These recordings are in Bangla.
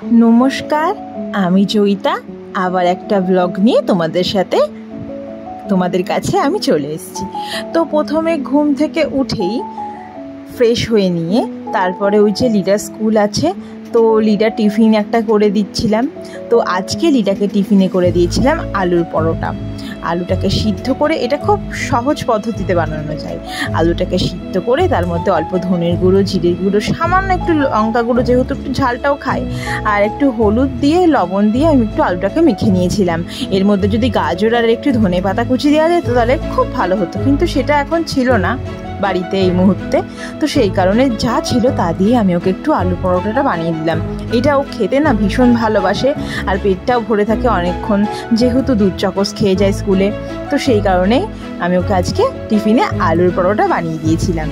নমস্কার, আমি জয়িতা। আবার একটা ব্লগ নিয়ে তোমাদের কাছে আমি চলে এসেছি। তো প্রথমে ঘুম থেকে উঠেই ফ্রেশ হয়ে নিয়ে তারপরে ওই যে লিডার স্কুল আছে, তো লিডার টিফিন একটা করে দিচ্ছিলাম। তো আজকে লিডাকে টিফিনে করে দিয়েছিলাম আলুর পরোটা। আলুটাকে সিদ্ধ করে, এটা খুব সহজ পদ্ধতিতে বানানো যায়। আলুটাকে সিদ্ধ করে তার মধ্যে অল্প ধনের গুঁড়ো, জিরের গুঁড়ো, সামান্য একটু লঙ্কা গুঁড়ো, যেহেতু একটু ঝালটাও খাই, আর একটু হলুদ দিয়ে লবণ দিয়ে আমি একটু আলুটাকে মেখে নিয়েছিলাম। এর মধ্যে যদি গাজর আর একটু ধনে পাতা কুচি দেওয়া যেত তাহলে খুব ভালো হতো, কিন্তু সেটা এখন ছিল না বাড়িতে এই মুহূর্তে। তো সেই কারণে যা ছিল তা দিয়ে আমি ওকে একটু আলু পরোটাটা বানিয়ে দিলাম। এটা ও খেতে না ভীষণ ভালোবাসে, আর পেটটাও ভরে থাকে অনেকক্ষণ, যেহেতু দুধ চকস খেয়ে যায় স্কুলে। তো সেই কারণেই আমি ওকে আজকে টিফিনে আলুর পরোটা বানিয়ে দিয়েছিলাম।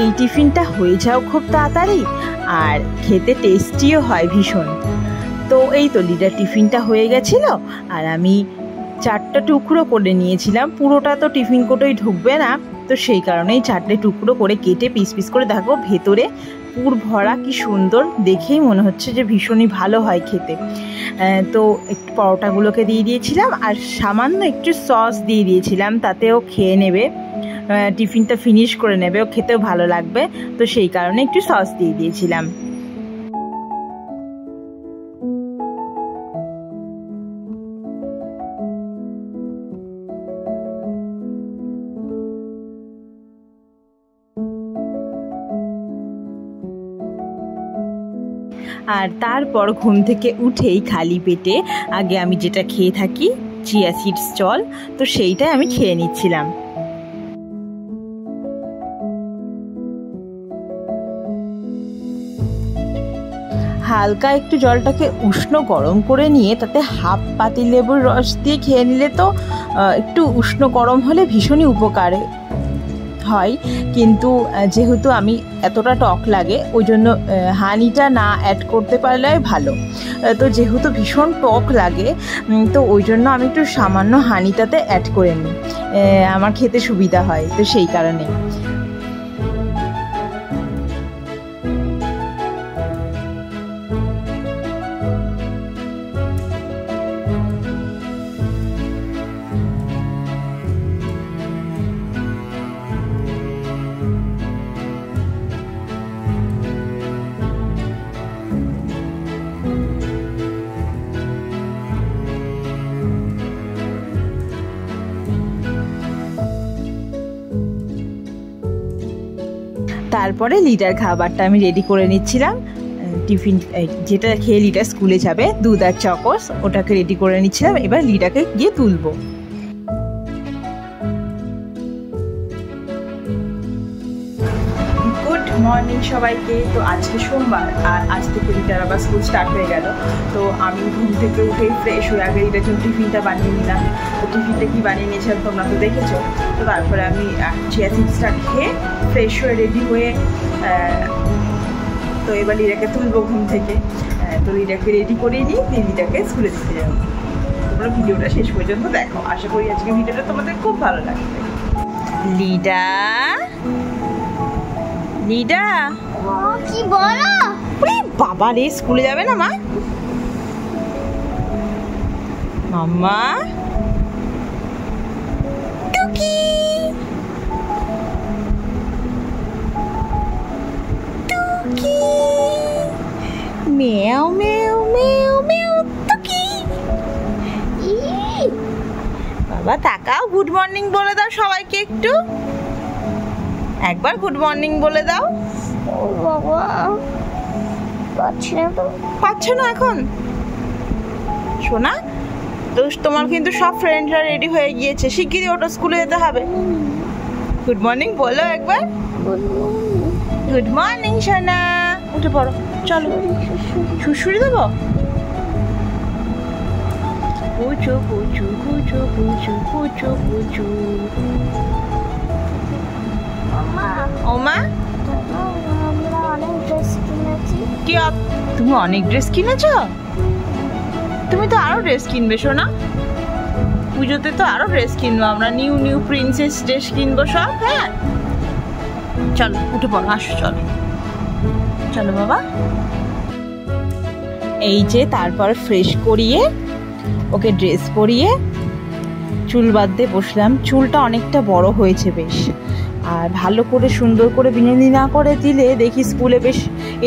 এই টিফিনটা হয়ে যাও খুব তাড়াতাড়ি, আর খেতে টেস্টিও হয় ভীষণ। তো এই তো লিডার টিফিনটা হয়ে গেছিলো, আর আমি 4টা টুকরো করে নিয়েছিলাম। পুরোটা তো টিফিন কোটোই ঢুকবে না, তো সেই কারণেই 4টে টুকরো করে কেটে পিস পিস করে, দেখো ভেতরে পুর ভরা, কি সুন্দর, দেখেই মনে হচ্ছে যে ভীষণই ভালো হয় খেতে। তো একটু পরোটাগুলোকে দিয়ে দিয়েছিলাম, আর সামান্য একটু সস দিয়ে দিয়েছিলাম, তাতেও খেয়ে নেবে, টিফিনটা ফিনিশ করে নেবে, ও খেতেও ভালো লাগবে। তো সেই কারণে একটু সস দিয়ে দিয়েছিলাম। আর তারপর ঘুম থেকে উঠেই খালি পেটে আগে আমি যেটা খেয়ে থাকি, চিয়া সিডস জল, তো সেইটাই আমি খেয়ে নিচ্ছিলাম। হালকা একটু জলটাকে উষ্ণ গরম করে নিয়ে তাতে হাফ পাতিলেবুর রস দিয়ে খেয়ে নিলে তো একটু উষ্ণ গরম হলে ভীষণই উপকার হয়। কিন্তু যেহেতু আমি এতটা টক লাগে, ওই জন্য হানিটা না অ্যাড করতে পারলে ভালো। তো যেহেতু ভীষণ টক লাগে, তো ওই জন্য আমি একটু সামান্য হানিটাতে অ্যাড করে নিই, আমার খেতে সুবিধা হয়, তো সেই কারণে। তারপরে লিডার খাবারটা আমি রেডি করে নিচ্ছিলাম। টিফিন যেটা খেয়ে লিডার স্কুলে যাবে, দুধ আর চকোস, ওটাকে রেডি করে নিচ্ছিলাম। এবার লিডাকে গিয়ে তুলবো। গুড মর্নিং সবাইকে। তো আজকে সোমবার, আর আজ থেকে লিডার আবার স্কুল স্টার্ট হয়ে গেল। তো আমি ঘুম থেকে উঠেই ফ্রেশ হয়ে আগে লিডার জন্য টিফিনটা বানিয়ে নিলাম। তো টিফিনটা কি বানিয়ে নিয়েছিলাম তোমরা তো দেখেছো। তো তারপরে আমি চিয়া সিডসটা খেয়ে ফ্রেশ হয়ে রেডি হয়ে, তো এবার লিডাকে তুলবো ঘুম থেকে। তো লিডাকে রেডি করে নিই, লিডাকে স্কুলে দিতে যাবো। তোমরা ভিডিওটা শেষ পর্যন্ত দেখো, আশা করি আজকে ভিডিওটা তোমাদের খুব ভালো লাগবে। লিডা, লিডা কি বলো? বাবা রে, স্কুলে যাবে না মা? মাম্মা টুকি, টুকি, মেও মেও মেও মেও, টুকি। বাবা তাকাও, গুড মর্নিং বলে দাও সবাইকে, একটু একবার গুড মর্নিং বলে দাও। ও বাবা, পাচ্ছি না তো। পাচ্ছ না এখন? শোনা, তো তোমার কিন্তু সব ফ্রেন্ডরা রেডি হয়ে গিয়েছে, শিগগিরই ওটা স্কুলে যেতে হবে। গুড মর্নিং বলো একবার। গুড মর্নিং সোনা, উঠে পড়ো, চলো। শুশুরি দেবো? পুচু পুচু পুচু পুচু পুচু পুচু। ওমা, আমরা অনেক ড্রেস কিনেছি। কি তুমি অনেক ড্রেস কিনেছ? তুমি তো আরো ড্রেস কিনবে সোনা, পুজোতে তো আরো ড্রেস কিনবো আমরা, নিউ নিউ প্রিন্সেস ড্রেস কিনবো সব। হ্যাঁ চলো উঠে পড়ো, আসো চলো চলো বাবা। এই যে তারপর ফ্রেশ করিয়ে ওকে ড্রেস পরিয়ে চুল বাঁধতে বসলাম। চুলটা অনেকটা বড় হয়েছে বেশ, আর ভালো করে সুন্দর করে বিনুনি না করে দিলে দেখি স্কুলে বেশ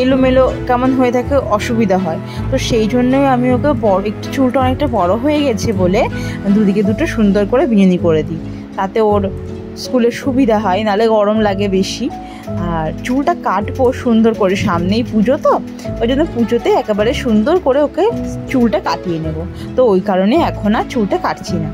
এলোমেলো কেমন হয়ে থাকে, অসুবিধা হয়। তো সেই জন্যই আমি ওকে একটু চুলটা অনেকটা বড় হয়ে গেছে বলে দুদিকে দুটো সুন্দর করে বিনুনি করে দিই, তাতে ওর স্কুলে সুবিধা হয়, নাহলে গরম লাগে বেশি। আর চুলটা কাটবো সুন্দর করে, সামনেই পুজো, তো ওই জন্য পুজোতে একেবারে সুন্দর করে ওকে চুলটা কাটিয়ে নেব। তো ওই কারণে এখন আর চুলটা কাটছি না।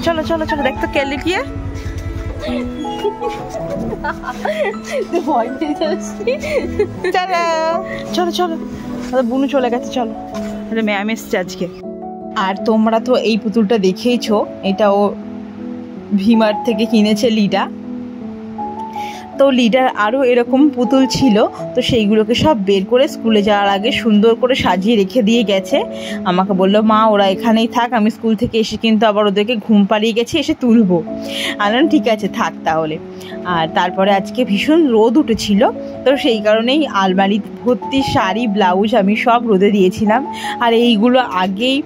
চলো চলো চলো, দেখ তো কে লিখিয়ে। চলো চলো, বুনু চলে গেছে, চলো ম্যাম এসছে আজকে। আর তোমরা তো এই পুতুলটা দেখেইছো, এটা ও ভিমার থেকে কিনেছে লিডা। তো লিডার আরও এরকম পুতুল ছিল, তো সেইগুলোকে সব বের করে স্কুলে যাওয়ার আগে সুন্দর করে সাজিয়ে রেখে দিয়ে গেছে। আমাকে বললো, মা ওরা এখানেই থাক, আমি স্কুল থেকে এসে কিন্তু আবার ওদেরকে ঘুম পাড়িয়ে গেছি, এসে তুলবো। আমি ঠিক আছে থাক তাহলে। আর তারপরে আজকে ভীষণ রোদ উঠেছিল, তো সেই কারণেই আলমারি ভর্তি শাড়ি ব্লাউজ আমি সব রোদে দিয়েছিলাম। আর এইগুলো আগেই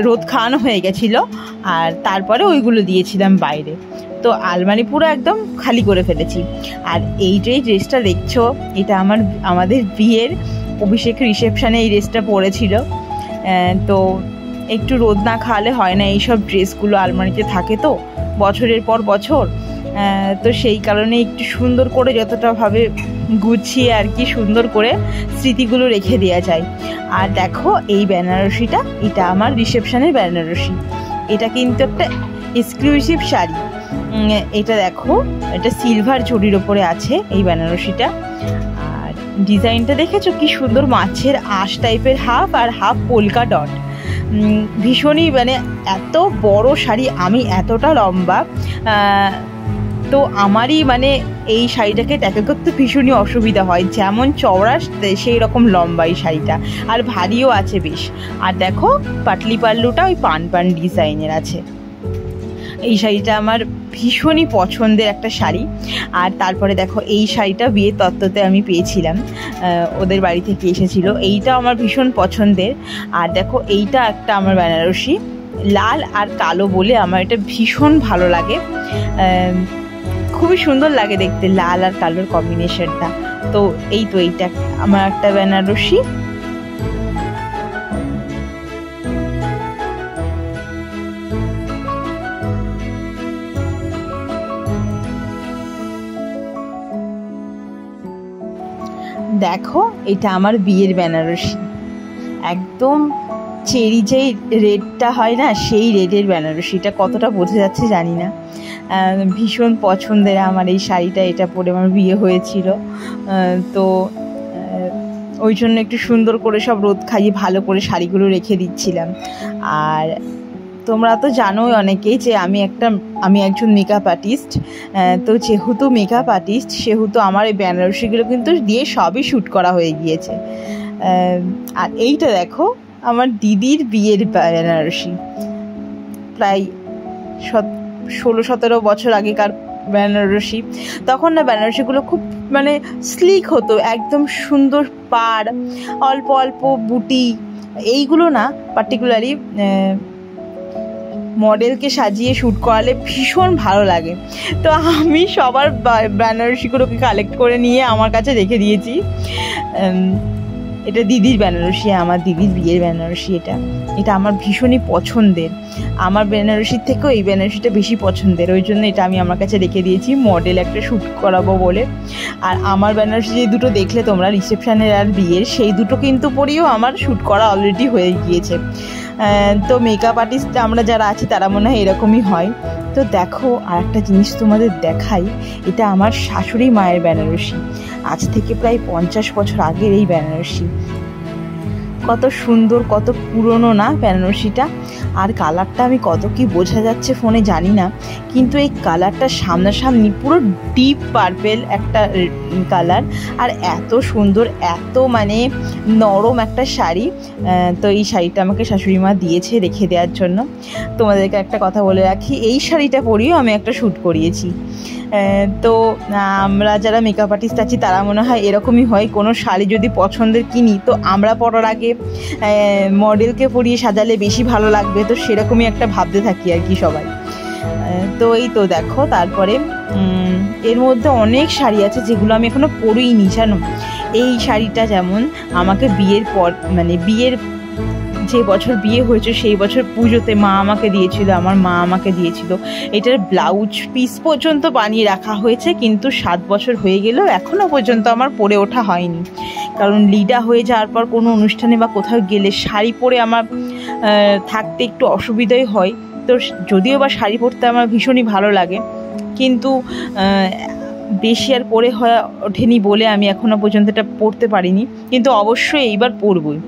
রোদ খাওয়ানো হয়ে গেছিলো, আর তারপরে ওইগুলো দিয়েছিলাম বাইরে। তো আলমারি পুরো একদম খালি করে ফেলেছি। আর এই যে ড্রেসটা দেখছো, এটা আমাদের বিয়ের অভিষেক রিসেপশানে এই ড্রেসটা পরেছিল। তো একটু রোদ না খাওয়ালে হয় না, এইসব ড্রেসগুলো আলমারিতে থাকে তো বছরের পর বছর। তো সেই কারণে একটু সুন্দর করে যতটা ভাবে গুছিয়ে আর কি সুন্দর করে স্মৃতিগুলো রেখে দেওয়া যায়। আর দেখো এই বেনারসিটা, এটা আমার রিসেপশানের বেনারসি। এটা কিন্তু একটা এক্সক্লুসিভ শাড়ি। এটা দেখো, এটা সিলভার জরির ওপরে আছে এই বেনারসিটা। আর ডিজাইনটা দেখেছো কি সুন্দর, মাছের আঁশ টাইপের হাফ আর হাফ পোলকা ডট। ভীষণই মানে এত বড় শাড়ি, আমি এতটা লম্বা, তো আমারই মানে এই শাড়িটাকে ট্যাকেল করতে ভীষণই অসুবিধা হয়, যেমন চওড়া সেই রকম লম্বা এই শাড়িটা, আর ভারীও আছে বেশ। আর দেখো পাটলি পাল্লুটা ওই পান পান ডিজাইনের আছে। এই শাড়িটা আমার ভীষণই পছন্দের একটা শাড়ি। আর তারপরে দেখো এই শাড়িটা বিয়ের তত্ত্বতে আমি পেয়েছিলাম, ওদের বাড়ি থেকে এসেছিলো, এইটা আমার ভীষণ পছন্দের। আর দেখো এইটা একটা আমার বেনারসি, লাল আর কালো বলে আমার এটা ভীষণ ভালো লাগে, খুবই সুন্দর লাগে দেখতে লাল আর কালোর কম্বিনেশনটা। তো এইটা আমার একটা বেনারসি। দেখো এটা আমার বিয়ের বেনারসি, একদম চেরি যেই রেডটা হয় না, সেই রেডের বেনারসিটা। কতটা বোঝা যাচ্ছে জানি না, ভীষণ পছন্দের আমার এই শাড়িটা, এটা পরে আমার বিয়ে হয়েছিল। তো ওই জন্য একটু সুন্দর করে সব রোদ খাইয়ে ভালো করে শাড়িগুলো রেখে দিচ্ছিলাম। আর তোমরা তো জানোই অনেকেই যে আমি একজন মেকআপ আর্টিস্ট। তো যেহেতু মেকআপ আর্টিস্ট, সেহেতু আমার এই বেনারসিগুলো কিন্তু দিয়ে সবই শ্যুট করা হয়ে গিয়েছে। আর এইটা দেখো আমার দিদির বিয়ের বেনারসি, প্রায় 16-17 বছর আগেকার বেনারসি। তখন না বেনারসিগুলো খুব মানে স্লিক হতো, একদম সুন্দর পাড়, অল্প অল্প বুটি। এইগুলো না পার্টিকুলারলি মডেলকে সাজিয়ে শ্যুট করালে ভীষণ ভালো লাগে। তো আমি সবার বেনারসিগুলোকে কালেক্ট করে নিয়ে আমার কাছে রেখে দিয়েছি। এটা দিদির বেনারসি, আমার দিদির বিয়ের বেনারসি। এটা আমার ভীষণই পছন্দের, আমার বেনারসির থেকেও এই বেনারসিটা বেশি পছন্দের, ওই জন্য এটা আমি আমার কাছে রেখে দিয়েছি মডেল একটা শ্যুট করাবো বলে। আর আমার বেনারসি যে দুটো দেখলে তোমরা রিসেপশানের আর বিয়ের, সেই দুটো কিন্তু পরেও আমার শ্যুট করা অলরেডি হয়ে গিয়েছে। তো মেকআপ আর্টিস্ট আমরা যারা আছি তারা মনে হয় এরকমই হয়। তো দেখো আর একটা জিনিস তোমাদের দেখাই, এটা আমার শাশুড়ি মায়ের বেনারসি, আজ থেকে প্রায় 50 বছর আগের এই বেনারসি। কত সুন্দর, কত পুরনো না বেনারসিটা। আর কালারটা আমি কত কি বোঝা যাচ্ছে ফোনে জানি না, কিন্তু এই কালারটা সামনাসামনি পুরো ডিপ পার্পেল একটা কালার, আর এত সুন্দর, এত মানে নরম একটা শাড়ি। তো এই শাড়িটা আমাকে শাশুড়ি মা দিয়েছে রেখে দেওয়ার জন্য। তোমাদেরকে একটা কথা বলে রাখি, এই শাড়িটা পরিয়েও আমি একটা শ্যুট করিয়েছি। তো আমরা যারা মেকআপ আর্টিস্ট আছি তারা মনে হয় এরকমই হয়, কোনো শাড়ি যদি পছন্দের কিনি তো আমরা পরার আগে মডেলকে পরিয়ে সাজালে বেশি ভালো লাগবে, তো সেরকমই একটা ভাবতে থাকি আর কি সবাই। তো এই তো দেখো, তারপরে এর মধ্যে অনেক শাড়ি আছে যেগুলো আমি এখনো পরিনি জানো। এই শাড়িটা যেমন আমাকে বিয়ের পর, মানে বিয়ের যে বছর বিয়ে হয়েছে সেই বছর পুজোতে মা আমাকে দিয়েছিল, আমার মা আমাকে দিয়েছিল। এটার ব্লাউজ পিস পর্যন্ত বানিয়ে রাখা হয়েছে, কিন্তু 7 বছর হয়ে গেলেও এখনও পর্যন্ত আমার পরে ওঠা হয়নি। কারণ লিডা হয়ে যাওয়ার পর কোনো অনুষ্ঠানে বা কোথাও গেলে শাড়ি পরে আমার থাকতে একটু অসুবিধাই হয়। তো যদিও বা শাড়ি পরতে আমার ভীষণই ভালো লাগে, কিন্তু বেশি আর পরে হয়ে ওঠেনি বলে আমি এখনও পর্যন্ত এটা পরতে পারিনি, কিন্তু অবশ্যই এইবার পরবই।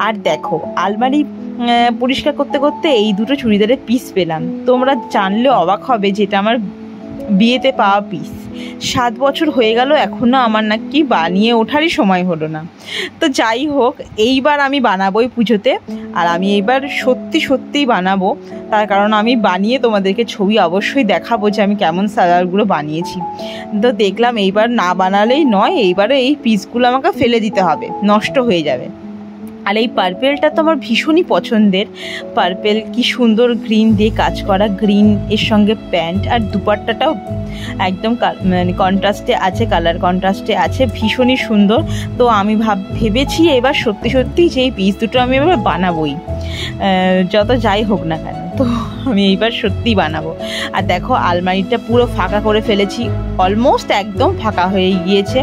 আর দেখো আলমারি পরিষ্কার করতে করতে এই দুটো চুড়িদারের পিস পেলাম, তোমরা জানলে অবাক হবে যে এটা আমার বিয়েতে পাওয়া পিস। 7 বছর হয়ে গেল এখনও আমার নাকি বানিয়ে ওঠারই সময় হলো না। তো যাই হোক, এইবার আমি বানাবোই পুজোতে, আর আমি এইবার সত্যিই বানাবো। তার কারণ আমি বানিয়ে তোমাদেরকে ছবি অবশ্যই দেখাবো যে আমি কেমন সালোয়ারগুলো বানিয়েছি। তো দেখলাম এইবার না বানালেই নয়, এইবারে এই পিসগুলো আমাকে ফেলে দিতে হবে, নষ্ট হয়ে যাবে। আর এই পার্পেলটা তো আমার ভীষণই পছন্দের। পার্পেল কি সুন্দর গ্রিন দিয়ে কাজ করা, গ্রিন এর সঙ্গে প্যান্ট, আর দুপাট্টাটাও একদম মানে কন্ট্রাস্টে আছে, কালার কন্ট্রাস্টে আছে, ভীষণই সুন্দর। তো আমি ভেবেছি এবার সত্যি যে এই পিস দুটো আমি এবার বানাবোই, যত যাই হোক না কেন। তো আমি এইবার সত্যিই বানাবো। আর দেখো আলমারিটা পুরো ফাঁকা করে ফেলেছি, অলমোস্ট একদম ফাঁকা হয়ে গিয়েছে।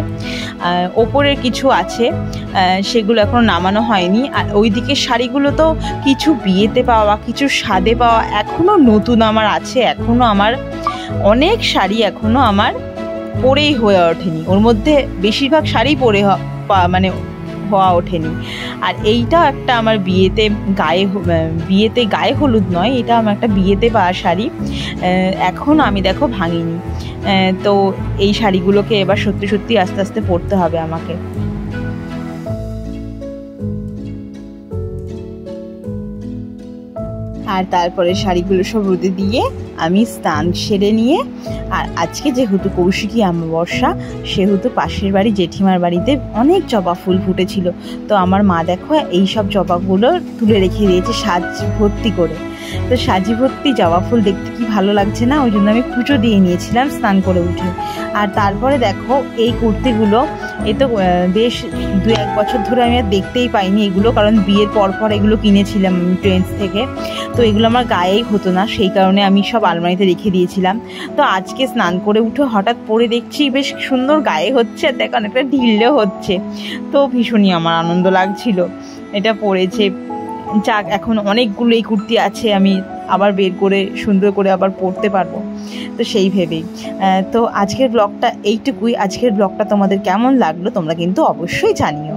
ওপরের কিছু আছে সেগুলো এখনও নামানো হয়নি। আর ওইদিকে শাড়িগুলো তো কিছু বিয়েতে পাওয়া, কিছু স্বাদে পাওয়া, এখনও নতুন আমার আছে। এখনও আমার অনেক শাড়ি এখনও আমার পরেই হয়ে ওঠেনি, ওর মধ্যে বেশিরভাগ শাড়ি পরে মানে হওয়া ওঠেনি। আর এইটা একটা আমার বিয়েতে গায়ে হলুদ নয়, এটা আমার একটা বিয়েতে পাওয়া শাড়ি, এখন আমি দেখো ভাঙিনি। তো এই শাড়িগুলোকে এবার সত্যি আস্তে আস্তে পরতে হবে আমাকে। আর তারপরে শাড়িগুলো সব রোদে দিয়ে আমি স্নান সেরে নিয়ে, আর আজকে যেহেতু কৌশিকী অমাবস্যা, সেহেতু পাশের বাড়ি জেঠিমার বাড়িতে অনেক জবা ফুল ফুটেছিল। তো আমার মা দেখো এই সব জবাগুলো তুলে রেখে দিয়েছে সাজ ভর্তি করে। তো সাজি ভর্তি জবা ফুল দেখতে কি ভালো লাগছে না, ওই জন্য আমি পুজো দিয়ে নিয়েছিলাম স্নান করে উঠে। আর তারপরে দেখো এই কুর্তিগুলো, এ তো বেশ 2-1 বছর ধরে আমি আর দেখতেই পাইনি এগুলো, কারণ বিয়ের পর এগুলো কিনেছিলাম ট্রেন্ডস থেকে। তো এগুলো আমার গায়েই হতো না, সেই কারণে আমি সব আলমারিতে রেখে দিয়েছিলাম। তো আজকে স্নান করে উঠে হঠাৎ পরে দেখছি বেশ সুন্দর গায়ে হচ্ছে, আর দেখো অনেকটা ঢিলেও হচ্ছে। তো ভীষণই আমার আনন্দ লাগছিল এটা পরেছে। যাক, এখন অনেকগুলো এই কুর্তি আছে, আমি আবার বের করে সুন্দর করে আবার পরতে পারবো, তো সেই ভেবেই। তো আজকের ব্লগটা এইটুকুই। আজকের ব্লগটা তোমাদের কেমন লাগলো তোমরা কিন্তু অবশ্যই জানিও।